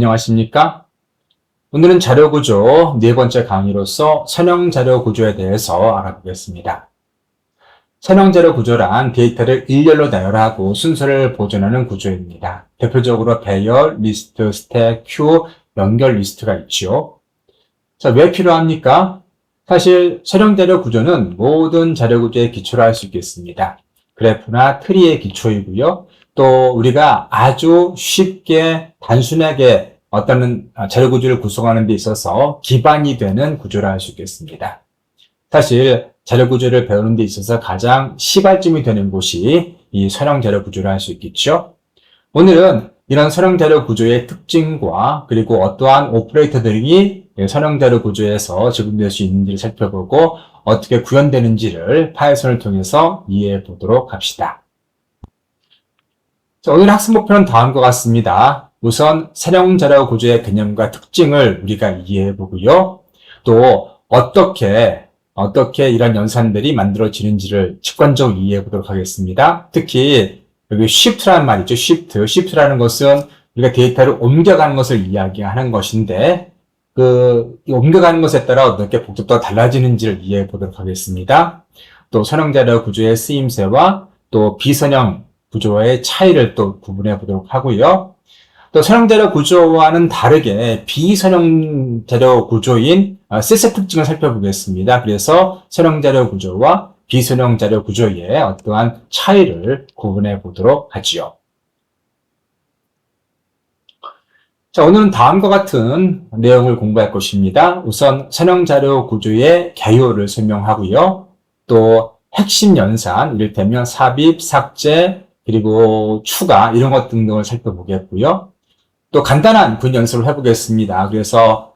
안녕하십니까? 오늘은 자료구조 네 번째 강의로서 선형자료구조에 대해서 알아보겠습니다. 선형자료구조란 데이터를 일렬로 나열하고 순서를 보존하는 구조입니다. 대표적으로 배열, 리스트, 스택, 큐, 연결 리스트가 있죠. 자, 왜 필요합니까? 사실 선형자료구조는 모든 자료구조의 기초로 할 수 있겠습니다. 그래프나 트리의 기초이고요. 또 우리가 아주 쉽게 단순하게 어떤 자료구조를 구성하는 데 있어서 기반이 되는 구조라 할 수 있겠습니다. 사실 자료구조를 배우는 데 있어서 가장 시발점이 되는 곳이 이 선형자료구조라 할 수 있겠죠. 오늘은 이런 선형자료구조의 특징과 그리고 어떠한 오퍼레이터들이 선형자료구조에서 적용될 수 있는지를 살펴보고 어떻게 구현되는지를 파이썬을 통해서 이해해 보도록 합시다. 자, 오늘 학습 목표는 다음과 같습니다. 우선 선형자료 구조의 개념과 특징을 우리가 이해해 보고요. 또 어떻게 이런 연산들이 만들어지는지를 직관적으로 이해해 보도록 하겠습니다. 특히 여기 shift라는 말이죠. shift라는 것은 우리가 데이터를 옮겨가는 것을 이야기하는 것인데 이 옮겨가는 것에 따라 어떻게 복잡도가 달라지는지를 이해해 보도록 하겠습니다. 또 선형자료 구조의 쓰임새와 또 비선형 구조의 차이를 또 구분해 보도록 하고요. 또 선형자료 구조와는 다르게 비선형자료 구조인 셋의 특징을 살펴보겠습니다. 그래서 선형자료 구조와 비선형자료 구조의 어떠한 차이를 구분해 보도록 하지요. 자, 오늘은 다음과 같은 내용을 공부할 것입니다. 우선 선형자료 구조의 개요를 설명하고요. 또 핵심 연산, 이를테면 삽입, 삭제, 그리고 추가 이런 것 등등을 살펴보겠고요. 또 간단한 분 연습을 해보겠습니다. 그래서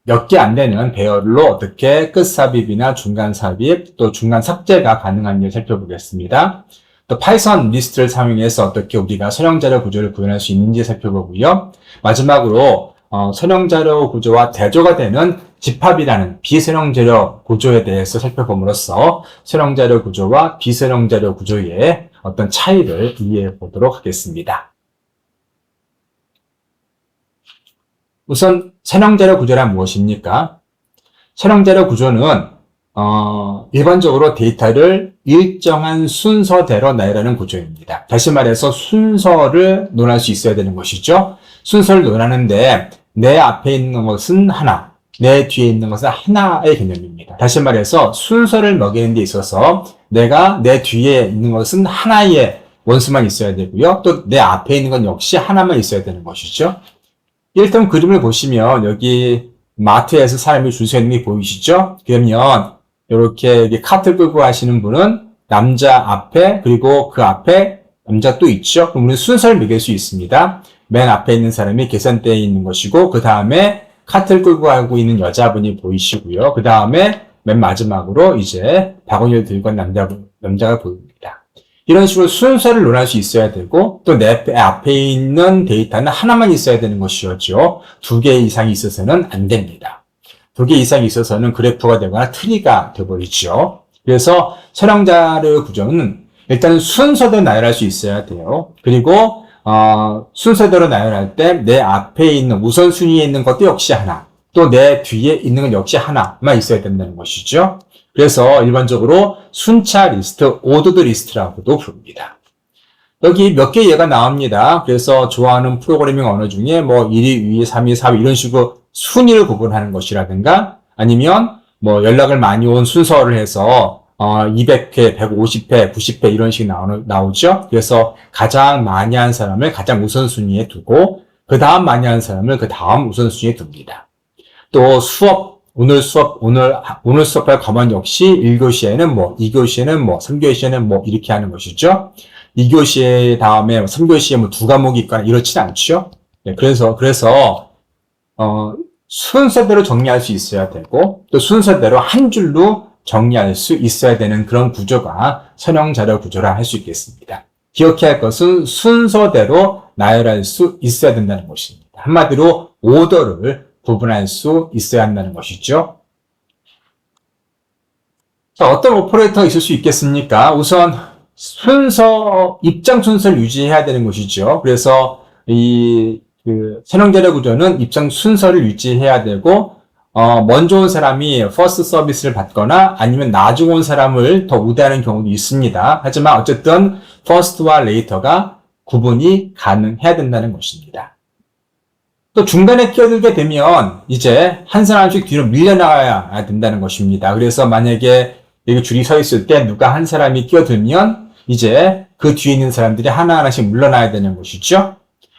몇 개 안 되는 배열로 어떻게 끝 삽입이나 중간 삽입, 또 중간 삭제가 가능한지 살펴보겠습니다. 또 파이썬 리스트를 사용해서 어떻게 우리가 선형자료 구조를 구현할 수 있는지 살펴보고요. 마지막으로 선형자료 구조와 대조가 되는 집합이라는 비선형자료 구조에 대해서 살펴봄으로써 선형자료 구조와 비선형자료 구조의 어떤 차이를 이해해 보도록 하겠습니다. 우선 선형자료 구조란 무엇입니까? 선형자료 구조는 일반적으로 데이터를 일정한 순서대로 나열하는 구조입니다. 다시 말해서 순서를 논할 수 있어야 되는 것이죠. 순서를 논하는데 내 앞에 있는 것은 하나, 내 뒤에 있는 것은 하나의 개념입니다. 다시 말해서 순서를 먹이는 데 있어서 내가 내 뒤에 있는 것은 하나의 원수만 있어야 되고요. 또 내 앞에 있는 건 역시 하나만 있어야 되는 것이죠. 일단 그림을 보시면 여기 마트에서 사람이 줄 서 있는 게 보이시죠? 그러면 이렇게 카트 끌고 가시는 분은 남자 앞에 그리고 그 앞에 남자 또 있죠? 그럼 우리는 순서를 매길 수 있습니다. 맨 앞에 있는 사람이 계산대에 있는 것이고 그 다음에 카트를 끌고 가고 있는 여자분이 보이시고요. 그 다음에 맨 마지막으로 이제 바구니를 들고 간 남자가 보입니다. 이런 식으로 순서를 논할 수 있어야 되고 또 내 앞에 있는 데이터는 하나만 있어야 되는 것이었죠. 2개 이상이 있어서는 안 됩니다. 2개 이상이 있어서는 그래프가 되거나 트리가 되어버리죠. 그래서 선형자료 구조는 일단 순서대로 나열할 수 있어야 돼요. 그리고 순서대로 나열할 때 내 앞에 있는 우선순위에 있는 것도 역시 하나, 또 내 뒤에 있는 건 역시 하나만 있어야 된다는 것이죠. 그래서 일반적으로 순차 리스트, 오더드 리스트라고도 부릅니다. 여기 몇 개 예가 나옵니다. 그래서 좋아하는 프로그래밍 언어 중에 뭐 1위, 2위, 3위, 4위 이런 식으로 순위를 구분하는 것이라든가 아니면 뭐 연락을 많이 온 순서를 해서 200회, 150회, 90회 이런 식이 나오죠. 그래서 가장 많이 한 사람을 가장 우선순위에 두고 그 다음 많이 한 사람을 그 다음 우선순위에 둡니다. 또 오늘 수업할 과목 역시 1교시에는 뭐, 2교시에는 뭐, 3교시에는 뭐 이렇게 하는 것이죠. 2교시 다음에 3교시에 뭐 2과목이 있거나 이렇지 않죠. 네, 그래서 순서대로 정리할 수 있어야 되고 또 순서대로 한 줄로 정리할 수 있어야 되는 그런 구조가 선형자료 구조라 할 수 있겠습니다. 기억해야 할 것은 순서대로 나열할 수 있어야 된다는 것입니다. 한마디로 오더를 구분할 수 있어야 한다는 것이죠. 자, 어떤 오퍼레이터가 있을 수 있겠습니까? 우선 입장 순서를 유지해야 되는 것이죠. 그래서 이 그 선형자료 구조는 입장 순서를 유지해야 되고, 먼저 온 사람이 퍼스트 서비스를 받거나 아니면 나중 온 사람을 더 우대하는 경우도 있습니다. 하지만 어쨌든 퍼스트와 레이터가 구분이 가능해야 된다는 것입니다. 또 중간에 끼어들게 되면 이제 한 사람씩 뒤로 밀려나가야 된다는 것입니다. 그래서 만약에 여기 줄이 서 있을 때 누가 한 사람이 끼어들면 이제 그 뒤에 있는 사람들이 하나하나씩 물러나야 되는 것이죠.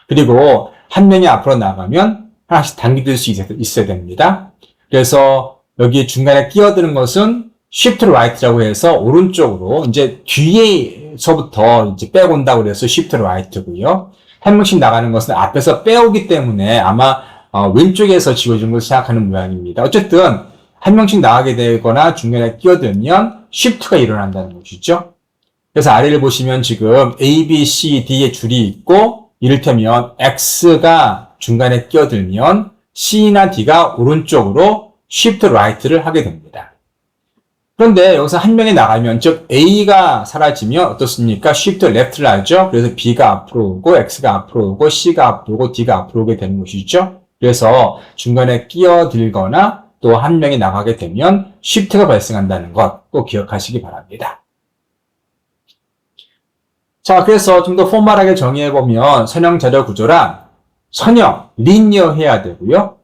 그리고 한 명이 앞으로 나가면 하나씩 당겨들 수 있어야 됩니다. 그래서 여기 중간에 끼어드는 것은 shift right라고 해서 오른쪽으로 이제 뒤에서부터 이제 빼온다고 그래서 shift right고요. 한 명씩 나가는 것은 앞에서 빼오기 때문에 아마 왼쪽에서 지워진 걸 생각하는 모양입니다. 어쨌든 한 명씩 나가게 되거나 중간에 끼어들면 shift가 일어난다는 것이죠. 그래서 아래를 보시면 지금 A, B, C, D의 줄이 있고 이를테면 X가 중간에 끼어들면 C나 D가 오른쪽으로 shift right를 하게 됩니다. 그런데 여기서 한 명이 나가면 즉 A가 사라지면 어떻습니까? shift left를 하죠. 그래서 B가 앞으로 오고 X가 앞으로 오고 C가 앞으로 오고 D가 앞으로 오게 되는 것이죠. 그래서 중간에 끼어들거나 또 한 명이 나가게 되면 shift가 발생한다는 것 꼭 기억하시기 바랍니다. 자, 그래서 좀 더 포멀하게 정의해보면 선형자료 구조란 선형, 리니어 해야 되고요.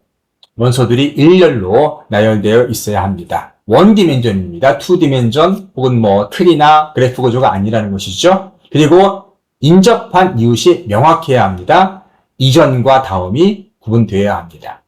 원소들이 일렬로 나열되어 있어야 합니다. 원 디멘전입니다. 투 디멘전 혹은 뭐 틀이나 그래프 구조가 아니라는 것이죠. 그리고 인접한 이웃이 명확해야 합니다. 이전과 다음이 구분되어야 합니다.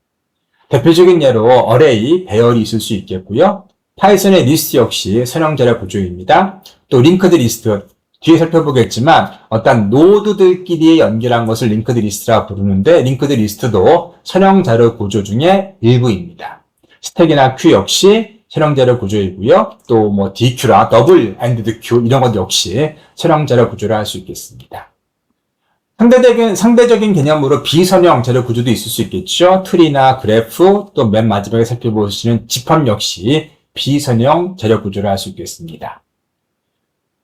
대표적인 예로 어레이, 배열이 있을 수 있겠고요. 파이썬의 리스트 역시 선형자료 구조입니다. 또 링크드 리스트, 뒤에 살펴보겠지만 어떤 노드들끼리 연결한 것을 링크드 리스트라고 부르는데 링크드 리스트도 선형자료 구조 중에 일부입니다. 스택이나 큐 역시 선형자료 구조이고요. 또 뭐 DQ나 더블 엔드 큐 이런 것 역시 선형자료 구조를 할 수 있겠습니다. 상대적인 개념으로 비선형 자료 구조도 있을 수 있겠죠. 트리나 그래프, 또 맨 마지막에 살펴보시는 집합 역시 비선형 자료 구조를 할 수 있겠습니다.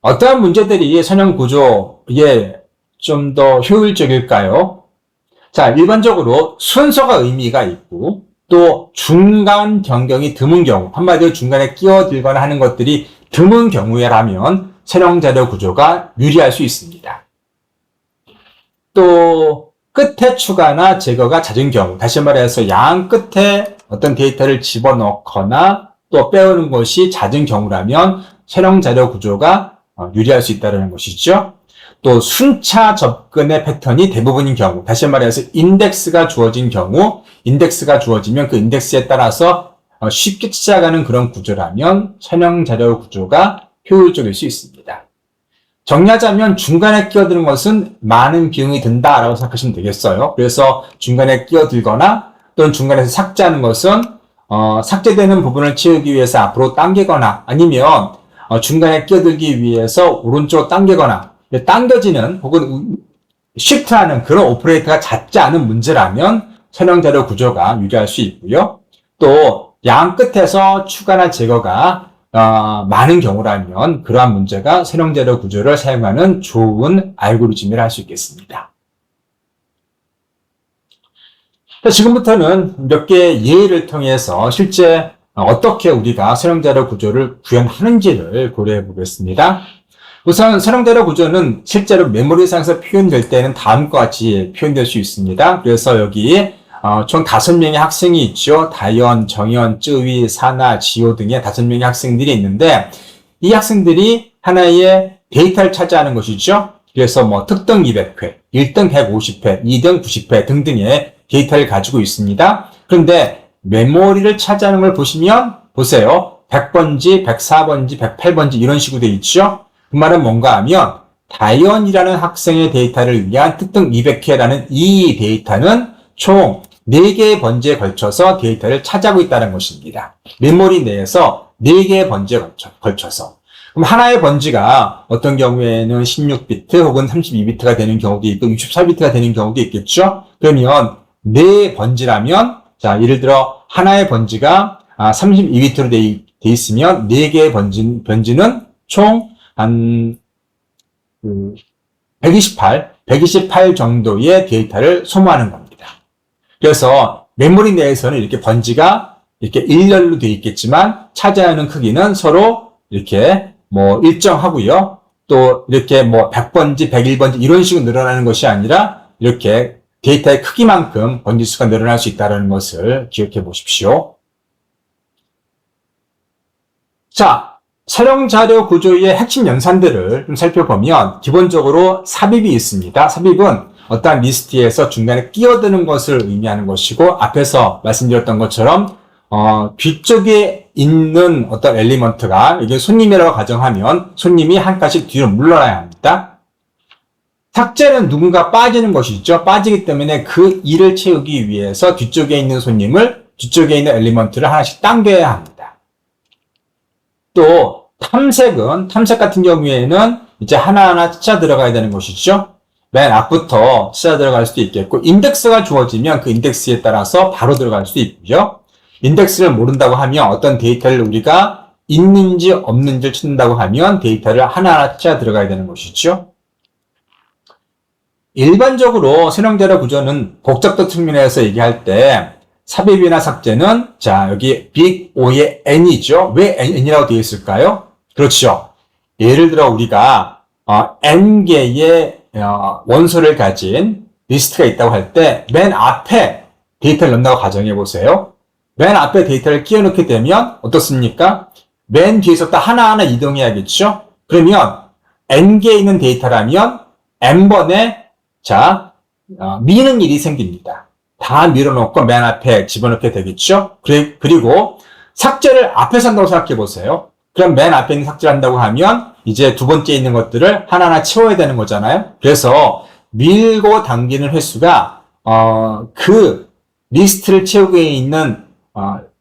어떠한 문제들이 선형 구조에 좀 더 효율적일까요? 자, 일반적으로 순서가 의미가 있고 또 중간 변경이 드문 경우, 한마디로 중간에 끼어들거나 하는 것들이 드문 경우에라면 선형 자료 구조가 유리할 수 있습니다. 또 끝에 추가나 제거가 잦은 경우, 다시 말해서 양 끝에 어떤 데이터를 집어넣거나 또 빼오는 것이 잦은 경우라면 선형 자료 구조가 유리할 수 있다는 것이죠. 또 순차 접근의 패턴이 대부분인 경우, 다시 말해서 인덱스가 주어진 경우, 인덱스가 주어지면 그 인덱스에 따라서 쉽게 찾아가는 그런 구조라면 선형 자료 구조가 효율적일 수 있습니다. 정리하자면 중간에 끼어드는 것은 많은 비용이 든다라고 생각하시면 되겠어요. 그래서 중간에 끼어들거나 또는 중간에서 삭제하는 것은 삭제되는 부분을 채우기 위해서 앞으로 당기거나 아니면 중간에 끼어들기 위해서 오른쪽으로 당기거나 당겨지는 혹은 shift하는 그런 오퍼레이터가 잦지 않은 문제라면 선형자료 구조가 유리할 수 있고요. 또 양 끝에서 추가나 제거가 많은 경우라면 그러한 문제가 선형자료 구조를 사용하는 좋은 알고리즘이라 할 수 있겠습니다. 지금부터는 몇 개의 예를 통해서 실제 어떻게 우리가 선형자료 구조를 구현하는지를 고려해 보겠습니다. 우선 선형자료 구조는 실제로 메모리상에서 표현될 때는 다음과 같이 표현될 수 있습니다. 그래서 여기 총 5명의 학생이 있죠. 다현, 정현, 쯔위, 사나, 지호 등의 5명의 학생들이 있는데 이 학생들이 하나의 데이터를 차지하는 것이죠. 그래서 뭐 특등 200회, 1등 150회, 2등 90회 등등의 데이터를 가지고 있습니다. 그런데 메모리를 차지하는 걸 보시면 보세요. 100번지, 104번지, 108번지 이런 식으로 되어 있죠. 그 말은 뭔가 하면 다현이라는 학생의 데이터를 위한 특등 200회라는 이 데이터는 총 4개의 번지에 걸쳐서 데이터를 차지하고 있다는 것입니다. 메모리 내에서 4개의 번지에 걸쳐서. 그럼 하나의 번지가 어떤 경우에는 16비트 혹은 32비트가 되는 경우도 있고 64비트가 되는 경우도 있겠죠? 그러면 4번지라면 자, 예를 들어 하나의 번지가 32비트로 돼 있으면 4개의 번지는 총 한 128 정도의 데이터를 소모하는 겁니다. 그래서 메모리 내에서는 이렇게 번지가 이렇게 일렬로 되어 있겠지만 차지하는 크기는 서로 이렇게 뭐 일정하고요. 또 이렇게 뭐 100번지, 101번지 이런 식으로 늘어나는 것이 아니라 이렇게 데이터의 크기만큼 번지 수가 늘어날 수 있다는 것을 기억해 보십시오. 자, 촬영 자료 구조의 핵심 연산들을 좀 살펴보면 기본적으로 삽입이 있습니다. 삽입은 어떠한 리스트에서 중간에 끼어드는 것을 의미하는 것이고 앞에서 말씀드렸던 것처럼 뒤쪽에 있는 어떤 엘리먼트가 이게 손님이라고 가정하면 손님이 한 칸씩 뒤로 물러나야 합니다. 삭제는 누군가 빠지는 것이죠. 빠지기 때문에 그 일을 채우기 위해서 뒤쪽에 있는 손님을 뒤쪽에 있는 엘리먼트를 하나씩 당겨야 합니다. 또 탐색 같은 경우에는 이제 하나하나 찾아 들어가야 되는 것이죠. 맨 앞부터 찾아 들어갈 수도 있겠고 인덱스가 주어지면 그 인덱스에 따라서 바로 들어갈 수도 있고요. 인덱스를 모른다고 하면 어떤 데이터를 우리가 있는지 없는지를 찾는다고 하면 데이터를 하나하나 찾아 들어가야 되는 것이죠. 일반적으로 선형자료 구조는 복잡도 측면에서 얘기할 때 삽입이나 삭제는 자 여기 빅 O의 N이죠. 왜 N이라고 되어 있을까요? 그렇죠. 예를 들어 우리가 N개의 원소를 가진 리스트가 있다고 할 때 맨 앞에 데이터를 넣는다고 가정해 보세요. 맨 앞에 데이터를 끼워넣게 되면 어떻습니까? 맨 뒤에서부터 하나하나 이동해야겠죠? 그러면 N개에 있는 데이터라면 N번에 미는 일이 생깁니다. 다 밀어놓고 맨 앞에 집어넣게 되겠죠? 그리고 삭제를 앞에서 한다고 생각해 보세요. 그럼 맨 앞에 있는 삭제를 한다고 하면 이제 두 번째 있는 것들을 하나하나 채워야 되는 거잖아요. 그래서 밀고 당기는 횟수가 그 리스트를 채우고 있는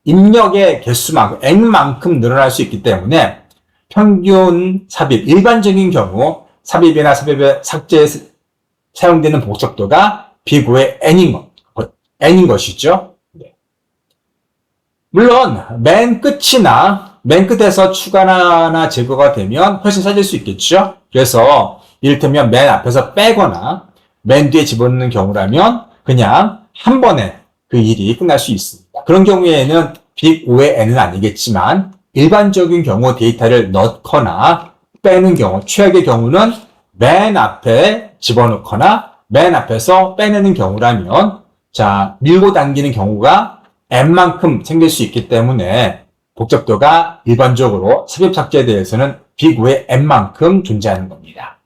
입력의 개수만큼 N만큼 늘어날 수 있기 때문에 평균 삽입, 일반적인 경우 삽입이나 삭제에 사용되는 복잡도가 비고의 N인 것이죠. 네. 물론 맨 끝에서 추가나 제거가 되면 훨씬 싸질 수 있겠죠. 그래서 이를테면 맨 앞에서 빼거나 맨 뒤에 집어넣는 경우라면 그냥 한 번에 그 일이 끝날 수 있습니다. 그런 경우에는 빅 O의 N은 아니겠지만 일반적인 경우 데이터를 넣거나 빼는 경우, 최악의 경우는 맨 앞에 집어넣거나 맨 앞에서 빼내는 경우라면 밀고 당기는 경우가 N만큼 생길 수 있기 때문에 복잡도가 일반적으로 삽입 삭제에 대해서는 빅 O의 N만큼 존재하는 겁니다.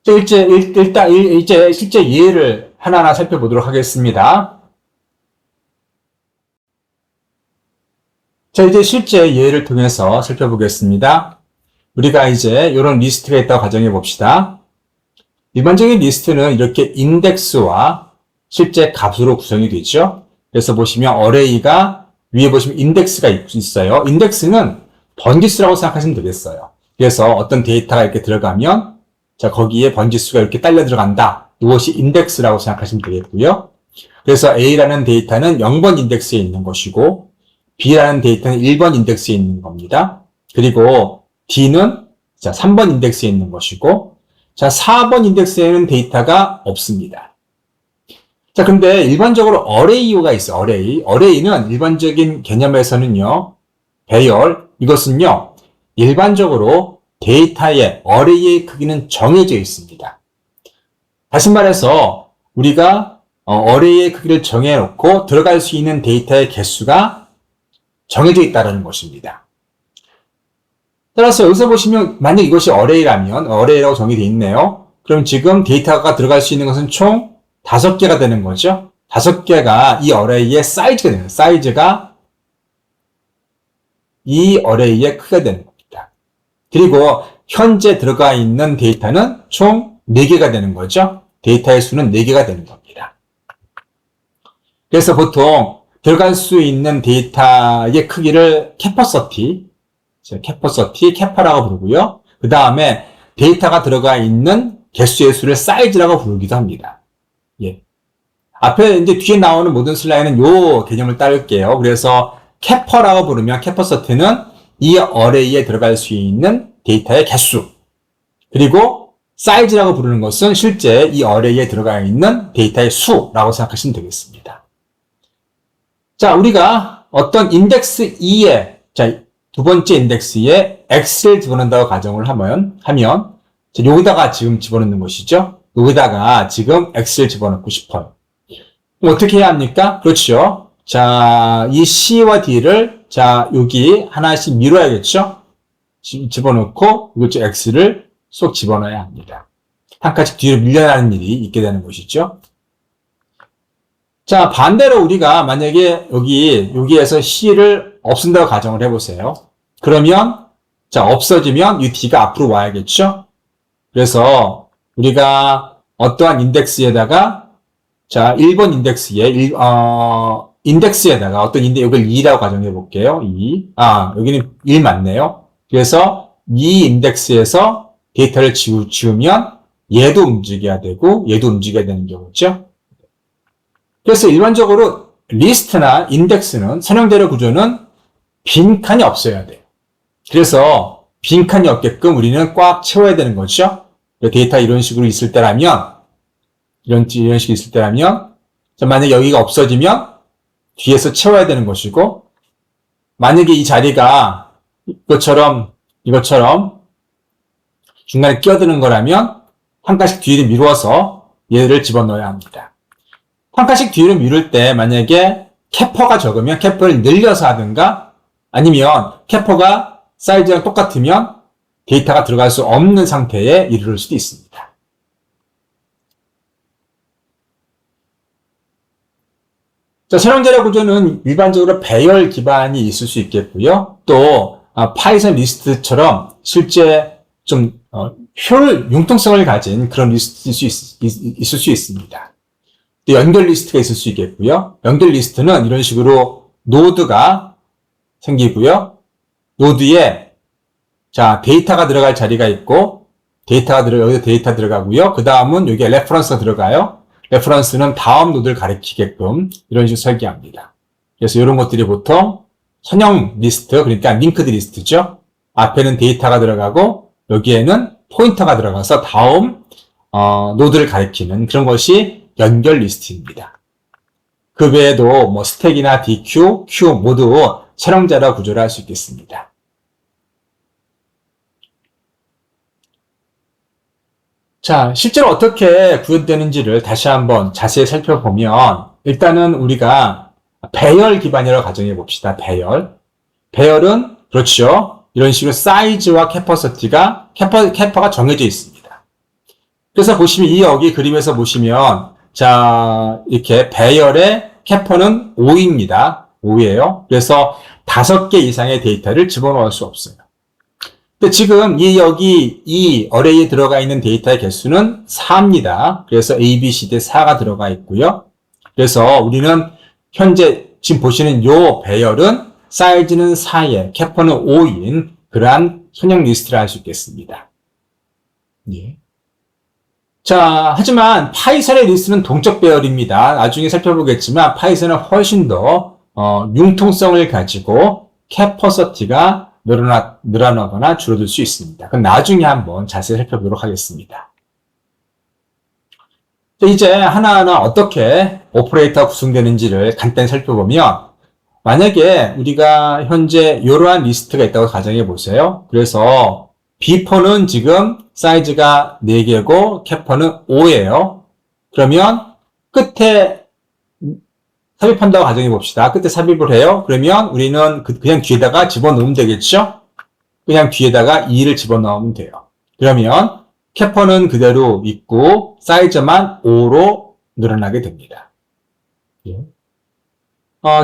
이제 실제 예를 하나하나 살펴보도록 하겠습니다. 자, 이제 실제 예를 통해서 살펴보겠습니다. 우리가 이제 이런 리스트가 있다고 가정해 봅시다. 일반적인 리스트는 이렇게 인덱스와 실제 값으로 구성이 되죠. 그래서 보시면 어레이가 위에 보시면 인덱스가 있어요. 인덱스는 번지수라고 생각하시면 되겠어요. 그래서 어떤 데이터가 이렇게 들어가면 거기에 번지수가 이렇게 딸려 들어간다. 이것이 인덱스라고 생각하시면 되겠고요. 그래서 A라는 데이터는 0번 인덱스에 있는 것이고 B라는 데이터는 1번 인덱스에 있는 겁니다. 그리고 D는 3번 인덱스에 있는 것이고 4번 인덱스에는 데이터가 없습니다. 근데 일반적으로 어레이가 있어요. 어레이는 일반적인 개념에서는요. 배열, 이것은요. 일반적으로 데이터의 어레이의 크기는 정해져 있습니다. 다시 말해서 우리가 어레이의 크기를 정해놓고 들어갈 수 있는 데이터의 개수가 정해져 있다는 것입니다. 따라서 여기서 보시면 만약 이것이 어레이라면 어레이라고 정의되어 있네요. 그럼 지금 데이터가 들어갈 수 있는 것은 총 5개가 되는 거죠. 5개가 이 어레이의 사이즈가 되는 거예요. 사이즈가 이 어레이의 크기가 되는 겁니다. 그리고 현재 들어가 있는 데이터는 총 4개가 되는 거죠. 데이터의 수는 4개가 되는 겁니다. 그래서 보통 들어갈 수 있는 데이터의 크기를 캐파라고 부르고요. 그 다음에 데이터가 들어가 있는 개수의 수를 사이즈라고 부르기도 합니다. 예. 앞에 이제 뒤에 나오는 모든 슬라이드는 요 개념을 따를게요. 그래서 캐퍼라고 부르면 캐퍼서티는 이 어레이에 들어갈 수 있는 데이터의 개수. 그리고 사이즈라고 부르는 것은 실제 이 어레이에 들어가 있는 데이터의 수라고 생각하시면 되겠습니다. 자, 우리가 어떤 인덱스 2에, 자, 두 번째 인덱스에 x를 집어넣는다고 가정을 하면, 자, 여기다가 지금 집어넣는 것이죠. 여기다가 지금 x를 집어넣고 싶어요. 그럼 어떻게 해야 합니까? 그렇죠. 자, 이 c와 d를, 자, 여기 하나씩 밀어야겠죠? 집어넣고, 이거 x를 쏙 집어넣어야 합니다. 한 칸씩 뒤로 밀려나는 일이 있게 되는 것이죠. 자, 반대로 우리가 만약에 여기에서 c를 없앤다고 가정을 해보세요. 그러면, 자, 없어지면 이 d가 앞으로 와야겠죠? 그래서 우리가 어떠한 인덱스에다가, 자, 1번 인덱스에, 인덱스에다가 어떤 이걸 2라고 가정해 볼게요. 2. 여기는 1 맞네요. 그래서 이 인덱스에서 데이터를 지우면 얘도 움직여야 되고 얘도 움직여야 되는 경우죠. 그래서 일반적으로 리스트나 인덱스는 선형대로 구조는 빈칸이 없어야 돼요. 그래서 빈칸이 없게끔 우리는 꽉 채워야 되는 거죠. 데이터 이런 식으로 있을 때라면 이런 식으로 있을 때라면 만약에 여기가 없어지면 뒤에서 채워야 되는 것이고 만약에 이 자리가 이것처럼 중간에 끼어드는 거라면 한 칸씩 뒤로 미루어서 얘를 집어넣어야 합니다. 한 칸씩 뒤로 미룰 때 만약에 캐퍼가 적으면 캐퍼를 늘려서 하든가 아니면 캐퍼가 사이즈랑 똑같으면 데이터가 들어갈 수 없는 상태에 이르를 수도 있습니다. 자, 선형자료 구조는 일반적으로 배열 기반이 있을 수 있겠고요. 또 파이썬 리스트처럼 실제 좀 융통성을 가진 그런 리스트일 있을 수 있습니다. 또 연결 리스트가 있을 수 있겠고요. 연결 리스트는 이런 식으로 노드가 생기고요. 노드에 자 데이터가 들어갈 자리가 있고 여기서 데이터 들어가고요. 그 다음은 여기에 레퍼런스가 들어가요. 레퍼런스는 다음 노드를 가리키게끔 이런 식으로 설계합니다. 그래서 이런 것들이 보통 선형 리스트, 그러니까 링크드 리스트죠. 앞에는 데이터가 들어가고 여기에는 포인터가 들어가서 다음 노드를 가리키는 그런 것이 연결 리스트입니다. 그 외에도 뭐 스택이나 DQ, Q 모두 선형자료 구조를 할 수 있겠습니다. 자, 실제로 어떻게 구현되는지를 다시 한번 자세히 살펴보면 일단은 우리가 배열 기반이라고 가정해 봅시다. 배열은 그렇죠. 이런 식으로 사이즈와 캐퍼가 정해져 있습니다. 그래서 보시면 여기 그림에서 보시면 자, 이렇게 배열의 캐퍼는 5입니다. 5예요. 그래서 5개 이상의 데이터를 집어넣을 수 없어요. 근데 지금 이 어레이에 들어가 있는 데이터의 개수는 4입니다. 그래서 A, B, C, D 4가 들어가 있고요. 그래서 우리는 현재 지금 보시는 요 배열은 사이즈는 4에 캐퍼는 5인 그러한 선형 리스트를 할 수 있겠습니다. 예. 자, 하지만 파이썬의 리스트는 동적 배열입니다. 나중에 살펴보겠지만 파이썬은 훨씬 더 융통성을 가지고 캐퍼서티가 늘어나거나 줄어들 수 있습니다. 그건 나중에 한번 자세히 살펴보도록 하겠습니다. 이제 하나하나 어떻게 오퍼레이터가 구성되는지를 간단히 살펴보면 만약에 우리가 현재 이러한 리스트가 있다고 가정해 보세요. 그래서 B4는 지금 사이즈가 4개고 캐퍼는 5예요. 그러면 끝에 삽입한다고 가정해 봅시다. 끝에 삽입을 해요. 그러면 우리는 그냥 뒤에다가 집어넣으면 되겠죠? 그냥 뒤에다가 2를 집어넣으면 돼요. 그러면 캐퍼는 그대로 있고 사이즈만 5로 늘어나게 됩니다.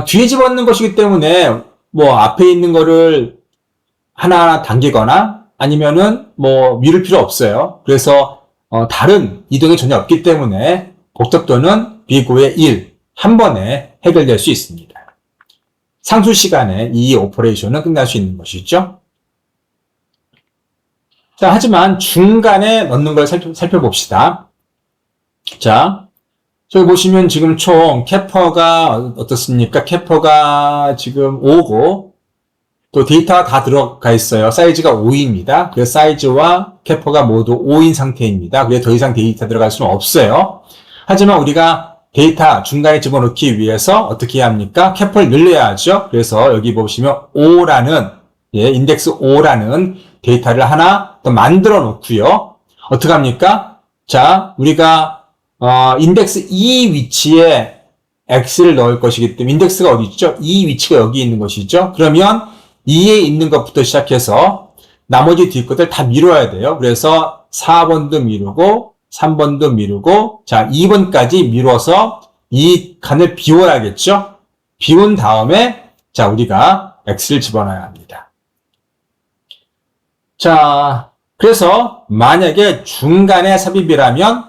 뒤에 집어넣는 것이기 때문에 뭐 앞에 있는 거를 하나하나 당기거나 아니면은 뭐 미룰 필요 없어요. 그래서 다른 이동이 전혀 없기 때문에 복잡도는 비고의 1 한 번에 해결될 수 있습니다. 상수 시간에 이 오퍼레이션은 끝날 수 있는 것이죠. 자, 하지만 중간에 넣는 걸 살펴봅시다. 자, 저기 보시면 지금 총 캐퍼가 어떻습니까? 캐퍼가 지금 5고 또 데이터가 다 들어가 있어요. 사이즈가 5입니다. 그래서 사이즈와 캐퍼가 모두 5인 상태입니다. 그래서 더 이상 데이터 들어갈 수는 없어요. 하지만 우리가 데이터 중간에 집어넣기 위해서 어떻게 해야 합니까? 캐퍼를 늘려야 하죠. 그래서 여기 보시면 5라는 인덱스 5라는 데이터를 하나 더 만들어 놓고요. 어떻게 합니까? 자, 우리가 인덱스 2 위치에 x를 넣을 것이기 때문에 인덱스가 어디 있죠? 2 위치가 여기 있는 것이죠. 그러면 2에 있는 것부터 시작해서 나머지 뒤 것들 다 미뤄야 돼요. 그래서 4번도 미루고 3번도 미루고 자 2번까지 미뤄서 이 칸을 비워야겠죠. 비운 다음에 자 우리가 x를 집어넣어야 합니다. 자 그래서 만약에 중간에 삽입이라면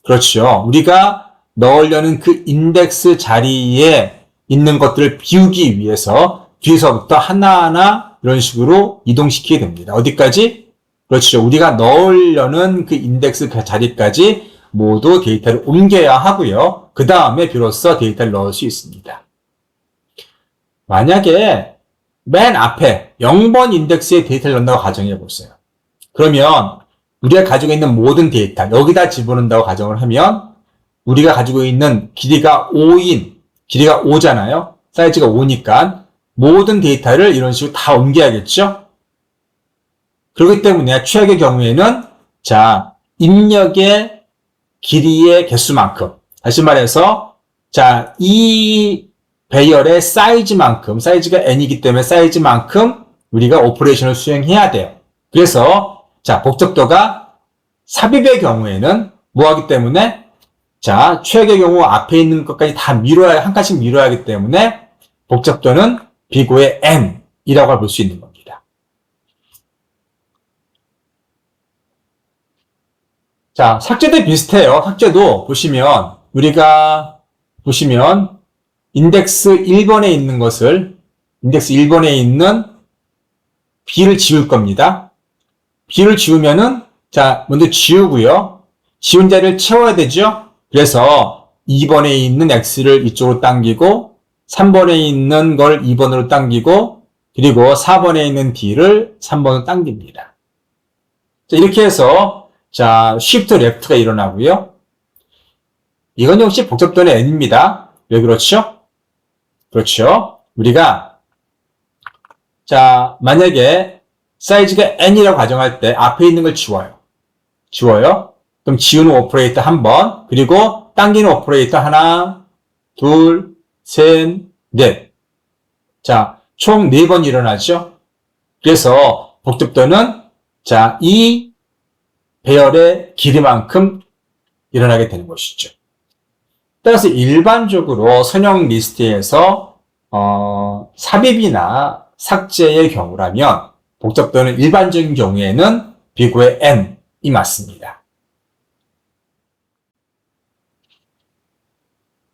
그렇죠. 우리가 넣으려는 그 인덱스 자리에 있는 것들을 비우기 위해서 뒤에서부터 하나하나 이런 식으로 이동시키게 됩니다. 어디까지? 그렇죠. 우리가 넣으려는 그 인덱스 자리까지 모두 데이터를 옮겨야 하고요. 그 다음에 비로소 데이터를 넣을 수 있습니다. 만약에 맨 앞에 0번 인덱스에 데이터를 넣는다고 가정해 보세요. 그러면 우리가 가지고 있는 모든 데이터 여기다 집어넣는다고 가정을 하면 우리가 가지고 있는 길이가 5인 길이가 5잖아요. 사이즈가 5니까 모든 데이터를 이런 식으로 다 옮겨야겠죠. 그렇기 때문에 최악의 경우에는 자 입력의 길이의 개수만큼 다시 말해서 자 이 배열의 사이즈만큼 사이즈가 n이기 때문에 사이즈만큼 우리가 오퍼레이션을 수행해야 돼요. 그래서 자 복잡도가 삽입의 경우에는 뭐 하기 때문에 자 최악의 경우 앞에 있는 것까지 다 미뤄야 한 칸씩 미뤄야 하기 때문에 복잡도는 비고의 n이라고 볼 수 있는 겁니다. 자, 삭제도 비슷해요. 삭제도 보시면 우리가 보시면 인덱스 1번에 있는 것을 인덱스 1번에 있는 b를 지울 겁니다. b를 지우면은 자, 먼저 지우고요. 지운 자리를 채워야 되죠. 그래서 2번에 있는 x를 이쪽으로 당기고 3번에 있는 걸 2번으로 당기고 그리고 4번에 있는 d를 3번으로 당깁니다. 자, 이렇게 해서 자, shift left가 일어나고요. 이건 역시 복잡도는 n입니다. 왜 그렇죠? 그렇죠. 우리가 자, 만약에 사이즈가 n이라고 가정할 때 앞에 있는 걸 지워요. 지워요. 그럼 지우는 오퍼레이터 한 번, 그리고 당기는 오퍼레이터 하나, 둘, 셋, 넷. 자, 총 4번 일어나죠? 그래서 복잡도는 자, 이 배열의 길이만큼 일어나게 되는 것이죠. 따라서 일반적으로 선형 리스트에서 삽입이나 삭제의 경우라면 복잡도는 일반적인 경우에는 비고의 n이 맞습니다.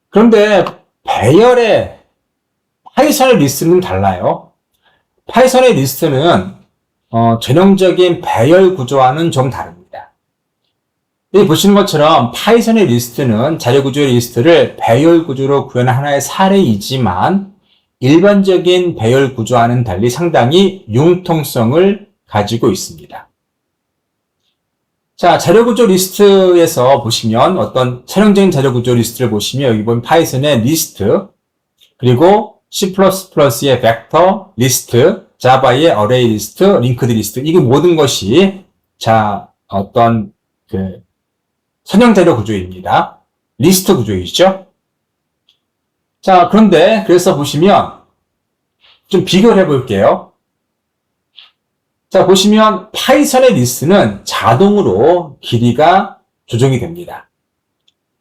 그런데 배열의 파이썬의 리스트는 달라요. 파이썬의 리스트는 전형적인 배열 구조와는 좀 다릅니다. 여기 보시는 것처럼 파이썬의 리스트는 자료구조의 리스트를 배열 구조로 구현한 하나의 사례이지만 일반적인 배열 구조와는 달리 상당히 융통성을 가지고 있습니다. 자, 자료구조 리스트에서 보시면 어떤 선형적인 자료구조 리스트를 보시면 여기 보면 파이썬의 리스트 그리고 C++의 벡터 리스트, 자바의 어레이 리스트, 링크드 리스트 이게 모든 것이 자 어떤 그 선형 자료 구조입니다. 리스트 구조이죠. 자 그런데 그래서 보시면 좀 비교를 해볼게요. 자 보시면 파이썬의 리스트는 자동으로 길이가 조정이 됩니다.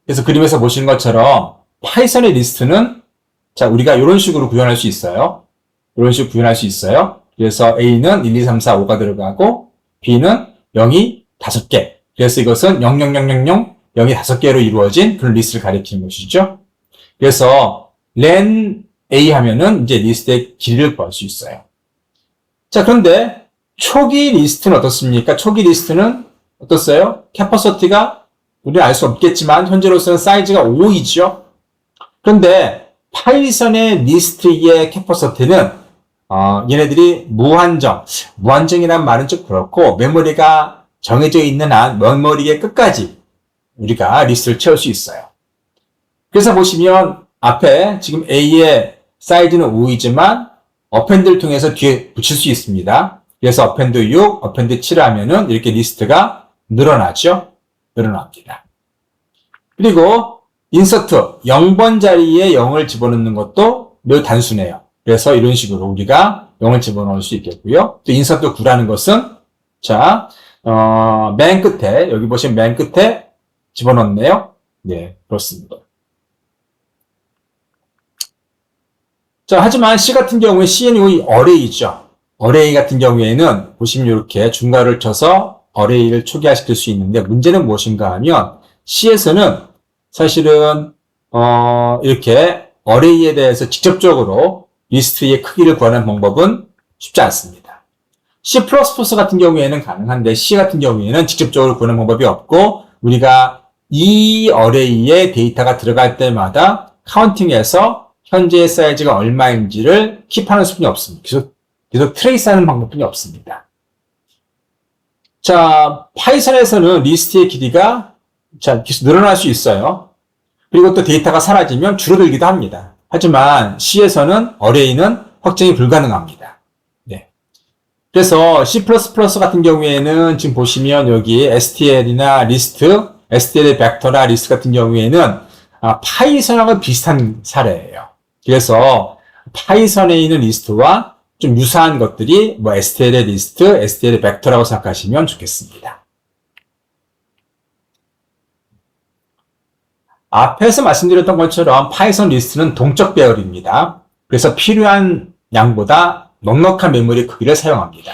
그래서 그림에서 보시는 것처럼 파이썬의 리스트는 자, 우리가 이런 식으로 구현할 수 있어요. 이런 식으로 구현할 수 있어요. 그래서 A는 1, 2, 3, 4, 5가 들어가고, B는 0이 5개. 그래서 이것은 0, 0, 0, 0, 0, 0이 5개로 이루어진 그런 리스트를 가리키는 것이죠. 그래서 len A 하면은 이제 리스트의 길이를 구할 수 있어요. 자, 그런데 초기 리스트는 어떻습니까? 초기 리스트는 어떻어요? 캐퍼시티가 우리는 알 수 없겠지만 현재로서는 사이즈가 5이죠. 그런데 파이썬의 리스트의 캐퍼시티는 얘네들이 무한정이란 말은 좀 그렇고, 메모리가 정해져 있는 한 메모리의 끝까지 우리가 리스트를 채울 수 있어요. 그래서 보시면 앞에 지금 A의 사이즈는 5이지만 어펜드를 통해서 뒤에 붙일 수 있습니다. 그래서 어펜드 6, 어펜드 7 하면은 이렇게 리스트가 늘어나죠? 늘어납니다. 그리고 인서트 0번 자리에 0을 집어넣는 것도 매우 단순해요. 그래서 이런 식으로 우리가 0을 집어넣을 수 있겠고요. 또 인서트 9라는 것은 자, 맨 끝에 여기 보시면 맨 끝에 집어넣네요. 네, 그렇습니다. 자, 하지만 C 같은 경우에 C는 어레이죠. 어레이 같은 경우에는 보시면 이렇게 중괄호를 쳐서 어레이를 초기화시킬 수 있는데 문제는 무엇인가 하면 C에서는 사실은 이렇게 어레이에 대해서 직접적으로 리스트의 크기를 구하는 방법은 쉽지 않습니다. C++ 같은 경우에는 가능한데 C 같은 경우에는 직접적으로 구하는 방법이 없고 우리가 이 어레이에 데이터가 들어갈 때마다 카운팅해서 현재의 사이즈가 얼마인지를 킵하는 수준이 없습니다. 계속 트레이스하는 방법뿐이 없습니다. 자, 파이썬에서는 리스트의 길이가 계속 늘어날 수 있어요. 그리고 또 데이터가 사라지면 줄어들기도 합니다. 하지만 C에서는 어레이는 확정이 불가능합니다. 네. 그래서 C++ 같은 경우에는 지금 보시면 여기 STL이나 리스트, STL의 벡터나 리스트 같은 경우에는 파이썬하고 비슷한 사례예요. 그래서 파이썬에 있는 리스트와 좀 유사한 것들이 뭐 STL의 리스트, STL의 벡터라고 생각하시면 좋겠습니다. 앞에서 말씀드렸던 것처럼 파이썬 리스트는 동적 배열입니다. 그래서 필요한 양보다 넉넉한 메모리 크기를 사용합니다.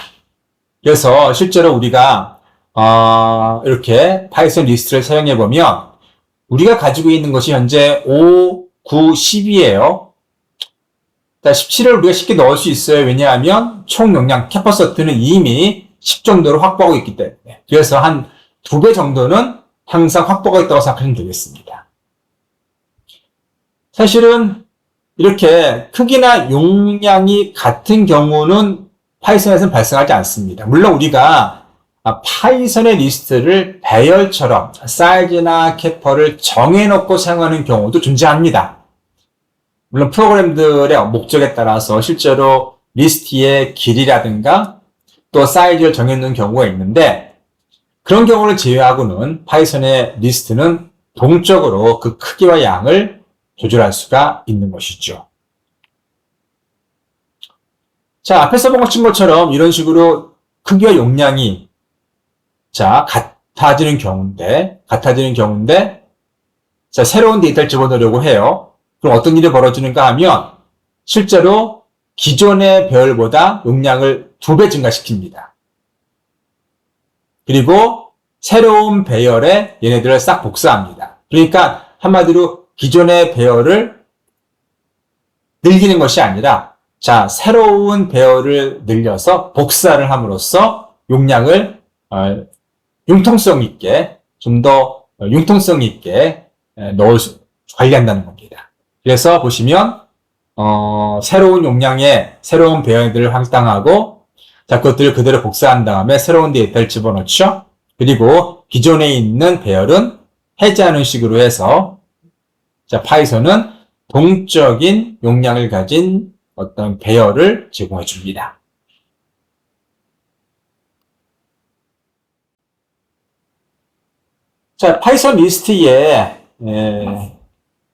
그래서 실제로 우리가 이렇게 파이썬 리스트를 사용해 보면 우리가 가지고 있는 것이 현재 5, 9, 10이에요. 17을 우리가 쉽게 넣을 수 있어요. 왜냐하면 총 용량 캐퍼서트는 이미 10 정도로 확보하고 있기 때문에. 그래서 한 2배 정도는 항상 확보가 있다고 생각하시면 되겠습니다. 사실은 이렇게 크기나 용량이 같은 경우는 파이썬에서는 발생하지 않습니다. 물론 우리가 파이썬의 리스트를 배열처럼 사이즈나 캐퍼를 정해놓고 사용하는 경우도 존재합니다. 물론 프로그램들의 목적에 따라서 실제로 리스트의 길이라든가 또 사이즈를 정해놓는 경우가 있는데 그런 경우를 제외하고는 파이썬의 리스트는 동적으로 그 크기와 양을 조절할 수가 있는 것이죠. 자, 앞에서 본 것처럼 이런 식으로 크기와 용량이 같아지는 경우인데 자, 새로운 데이터를 집어넣으려고 해요. 그럼 어떤 일이 벌어지는가 하면 실제로 기존의 배열보다 용량을 2배 증가시킵니다. 그리고 새로운 배열에 얘네들을 싹 복사합니다. 그러니까 한마디로 기존의 배열을 늘리는 것이 아니라 새로운 배열을 늘려서 복사를 함으로써 용량을 융통성 있게 좀 더 융통성 있게 관리한다는 겁니다. 그래서 보시면 새로운 용량의 새로운 배열들을 할당하고 그것들을 그대로 복사한 다음에 새로운 데이터를 집어넣죠. 그리고 기존에 있는 배열은 해제하는 식으로 해서 파이썬은 동적인 용량을 가진 어떤 배열을 제공해 줍니다. 자, 파이썬 리스트에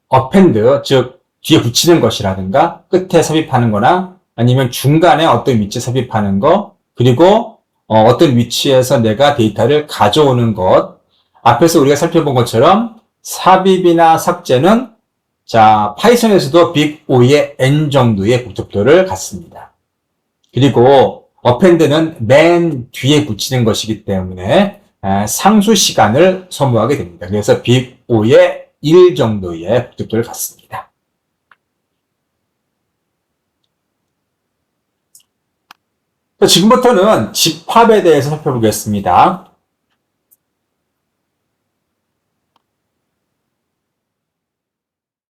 어펜드, 즉 뒤에 붙이는 것이라든가 끝에 삽입하는 거나 아니면 중간에 어떤 위치에 삽입하는 거 그리고 어떤 위치에서 내가 데이터를 가져오는 것 앞에서 우리가 살펴본 것처럼 삽입이나 삭제는 파이썬에서도 빅 O의 N 정도의 복잡도를 갖습니다. 그리고 어펜드는 맨 뒤에 붙이는 것이기 때문에 상수 시간을 소모하게 됩니다. 그래서 빅 O의 1 정도의 복잡도를 갖습니다. 지금부터는 집합에 대해서 살펴보겠습니다.